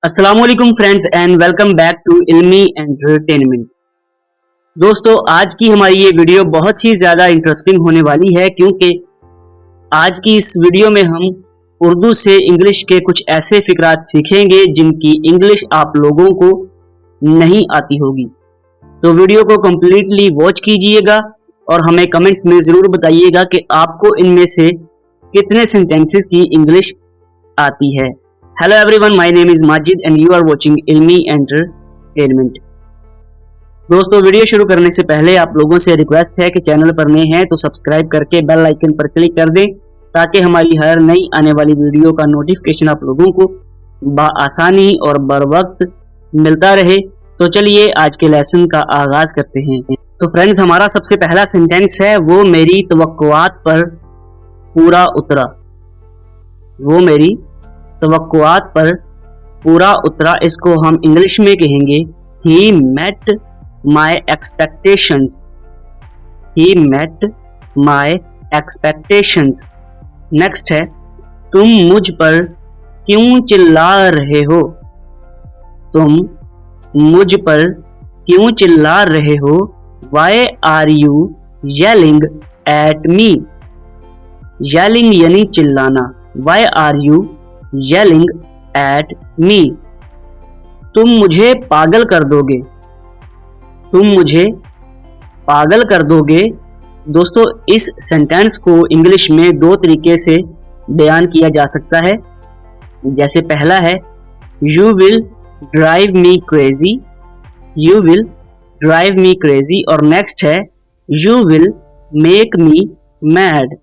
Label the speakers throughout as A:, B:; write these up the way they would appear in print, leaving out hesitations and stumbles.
A: अस्सलामुअलैकुम friends and welcome back to Ilmi entertainment. दोस्तों, आज की हमारी ये वीडियो बहुत ही ज़्यादा इंटरेस्टिंग होने वाली है क्योंकि आज की इस वीडियो में हम उर्दू से इंग्लिश के कुछ ऐसे फिकरात सीखेंगे जिनकी इंग्लिश आप लोगों को नहीं आती होगी। तो वीडियो को कम्प्लीटली वॉच कीजिएगा और हमें कमेंट्स में ज़रूर बताइएगा कि आपको इनमें से कितने सेंटेंसेस की इंग्लिश आती है। Hello everyone, my name is Majid and you are watching Ilmi Entertainment। दोस्तों, वीडियो शुरू करने से पहले आप लोगों से रिक्वेस्ट है कि चैनल पर नए हैं तो सब्सक्राइब करके बेल आइकन पर क्लिक कर दें ताकि हमारी हर नई आने वाली वीडियो का नोटिफिकेशन आप लोगों को बआसानी और बर वक्त मिलता रहे। तो चलिए आज के लेसन का आगाज करते हैं। तो फ्रेंड्स, हमारा सबसे पहला सेंटेंस है वो मेरी तवक्कुआत पर पूरा उतरा। वो मेरी तवक्कुआत पर पूरा उतरा, इसको हम इंग्लिश में कहेंगे He met my expectations। He met my expectations। Next है तुम मुझ पर क्यों चिल्ला रहे हो। तुम मुझ पर क्यों चिल्ला रहे हो। Why are you yelling at me। yelling यानी चिल्लाना। Why are you yelling at me। तुम मुझे पागल कर दोगे। तुम मुझे पागल कर दोगे। दोस्तों, इस सेंटेंस को इंग्लिश में दो तरीके से बयान किया जा सकता है। जैसे पहला है You will drive me crazy। You will drive me crazy। और नेक्स्ट है You will make me mad।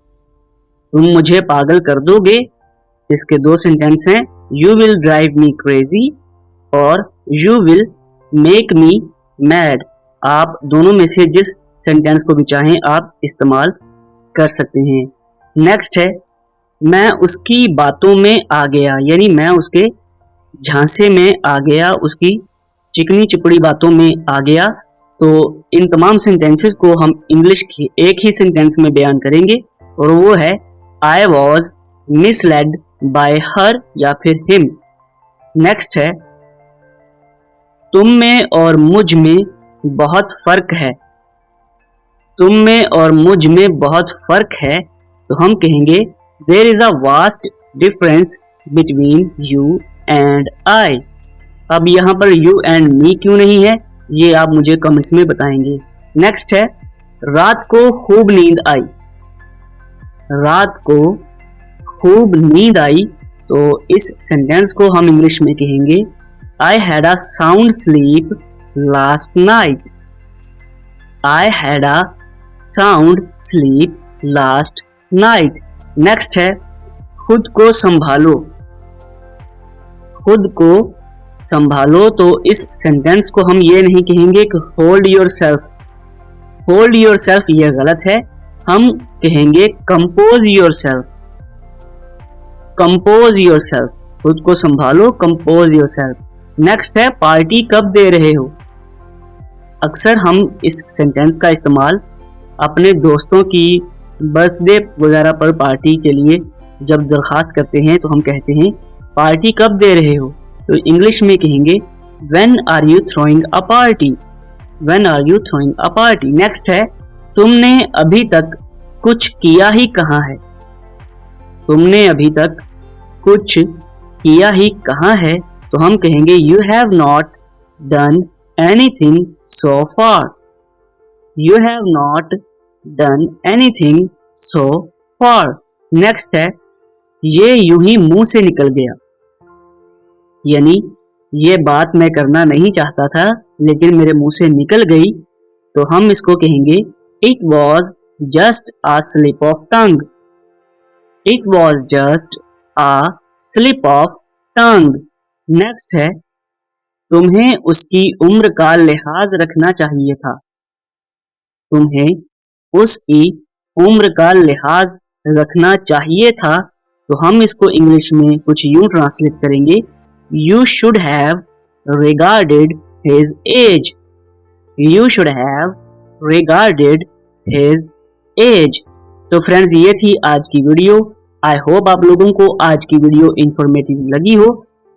A: तुम मुझे पागल कर दोगे। इसके दो सेंटेंस हैं You will drive me crazy और You will make me mad। आप दोनों में से जिस सेंटेंस को भी चाहें आप इस्तेमाल कर सकते हैं। नेक्स्ट है मैं उसकी बातों में आ गया, यानी मैं उसके झांसे में आ गया, उसकी चिकनी चुपड़ी बातों में आ गया। तो इन तमाम सेंटेंसेस को हम इंग्लिश के एक ही सेंटेंस में बयान करेंगे और वो है I was misled by her या फिर him। नेक्स्ट है तुम में और मुझ में बहुत फर्क है। तुम में और मुझ में बहुत फर्क है, तो हम कहेंगे There is a vast difference between you and I। अब यहाँ पर you and me क्यों नहीं है, ये आप मुझे कमेंट्स में बताएंगे। नेक्स्ट है रात को खूब नींद आई। रात को खूब नींद आई, तो इस सेंटेंस को हम इंग्लिश में कहेंगे I had a sound sleep last night। I had a sound sleep last night। Next है खुद को संभालो। खुद को संभालो, तो इस सेंटेंस को हम ये नहीं कहेंगे कि hold your self. Hold your self ये गलत है, हम कहेंगे compose your self. Compose your self, खुद को संभालो, कंपोज योर सेल्फ। नेक्स्ट है पार्टी कब दे रहे हो। अक्सर हम इस सेंटेंस का इस्तेमाल अपने दोस्तों की बर्थडे वगैरह पर पार्टी के लिए जब दरखास्त करते हैं तो हम कहते हैं पार्टी कब दे रहे हो। तो इंग्लिश में कहेंगे When are you throwing a party। When are you throwing a party। Next है तुमने अभी तक कुछ किया ही कहाँ है। तुमने अभी तक कुछ किया ही कहाँ है, तो हम कहेंगे You have not done anything so far। You have not done anything so far। Next है ये यूं ही मुंह से निकल गया, यानी ये बात मैं करना नहीं चाहता था लेकिन मेरे मुंह से निकल गई, तो हम इसको कहेंगे It was just a slip of tongue। It was just a slip of tongue। Next है तुम्हें उसकी उम्र का लिहाज रखना चाहिए था। तुम्हें उसकी उम्र का लिहाज रखना चाहिए था, तो हम इसको इंग्लिश में कुछ यूं ट्रांसलेट करेंगे You should have regarded his age। You should have regarded his age। तो फ्रेंड्स, ये थी आज की वीडियो। आई होप आप लोगों को आज की वीडियो इंफॉर्मेटिव लगी हो।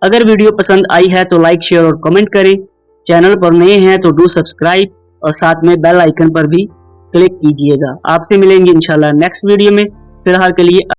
A: अगर वीडियो पसंद आई है तो लाइक, शेयर और कमेंट करें। चैनल पर नए हैं तो डू सब्सक्राइब और साथ में बेल आइकन पर भी क्लिक कीजिएगा। आपसे मिलेंगे इंशाल्लाह नेक्स्ट वीडियो में। फिलहाल के लिए